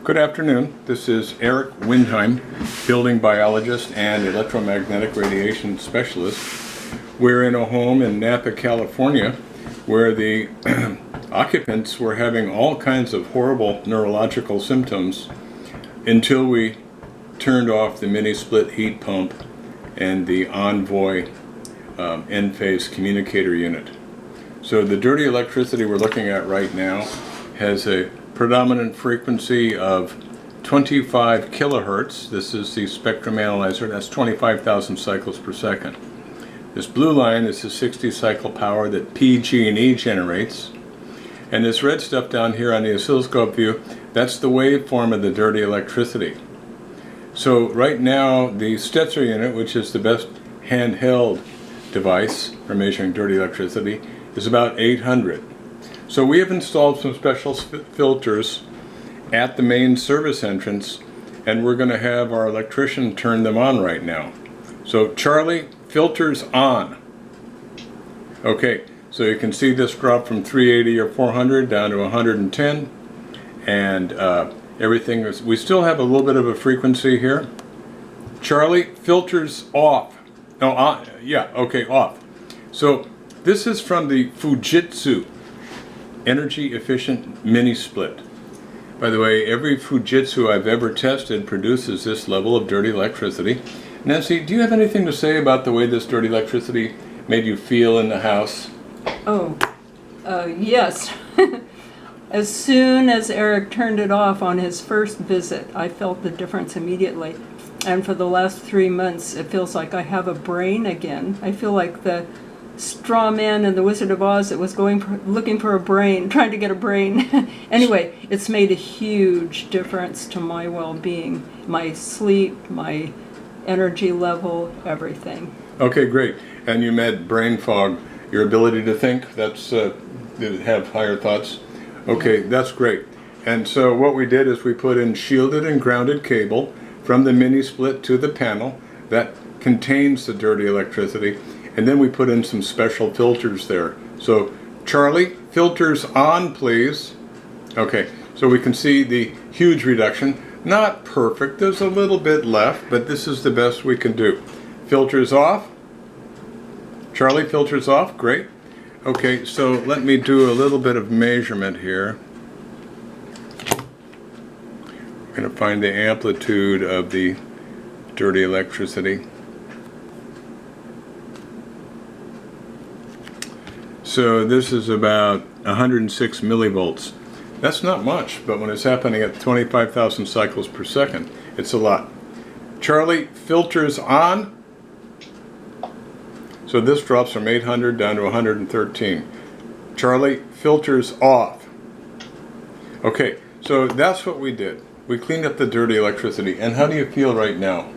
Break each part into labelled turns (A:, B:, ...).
A: Good afternoon. This is Eric Windheim, building biologist and electromagnetic radiation specialist. We're in a home in Napa, California, where the occupants were having all kinds of horrible neurological symptoms until we turned off the mini-split heat pump and the Envoy end-phase communicator unit. So the dirty electricity we're looking at right now has a predominant frequency of 25 kilohertz. This is the spectrum analyzer. That's 25,000 cycles per second. This blue line is the 60 cycle power that PG&E generates. And this red stuff down here on the oscilloscope view, that's the waveform of the dirty electricity. So right now the Stetzer unit, which is the best handheld device for measuring dirty electricity, is about 800. So we have installed some special filters at the main service entrance, and we're going to have our electrician turn them on right now. So Charlie, filters on. Okay, so you can see this drop from 380 or 400 down to 110, and everything is, we still have a little bit of a frequency here. Charlie, filters off. No, on. Yeah, okay, off. So this is from the Fujitsu energy efficient mini split. By the way, every Fujitsu I've ever tested produces this level of dirty electricity. Nancy, do you have anything to say about the way this dirty electricity made you feel in the house?
B: Oh, yes. As soon as Eric turned it off on his first visit, I felt the difference immediately. And for the last 3 months, it feels like I have a brain again. I feel like the straw man in the Wizard of Oz that was looking for a brain, trying to get a brain. Anyway, it's made a huge difference to my well-being, my sleep, my energy level, everything.
A: Okay, great. And you meant brain fog, your ability to think, that's have higher thoughts. Okay, yeah. That's great. And so what we did is we put in shielded and grounded cable from the mini split to the panel that contains the dirty electricity. And then we put in some special filters there. So Charlie, filters on, please. Okay, so we can see the huge reduction. Not perfect, there's a little bit left, but this is the best we can do. Filters off. Charlie, filters off, great. Okay, so let me do a little bit of measurement here. We're going to find the amplitude of the dirty electricity. So this is about 106 millivolts. That's not much, but when it's happening at 25,000 cycles per second, it's a lot. Charlie, filters on. So this drops from 800 down to 113. Charlie, filters off. Okay, so that's what we did. We cleaned up the dirty electricity. And how do you feel right now?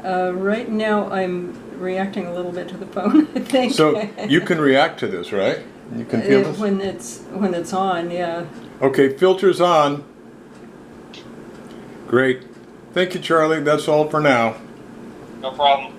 B: Right now I'm reacting a little bit to the phone, I think.
A: So you can react to this, right? You can feel this?
B: When it's on, yeah.
A: Okay, filters on. Great. Thank you, Charlie. That's all for now.
C: No problem.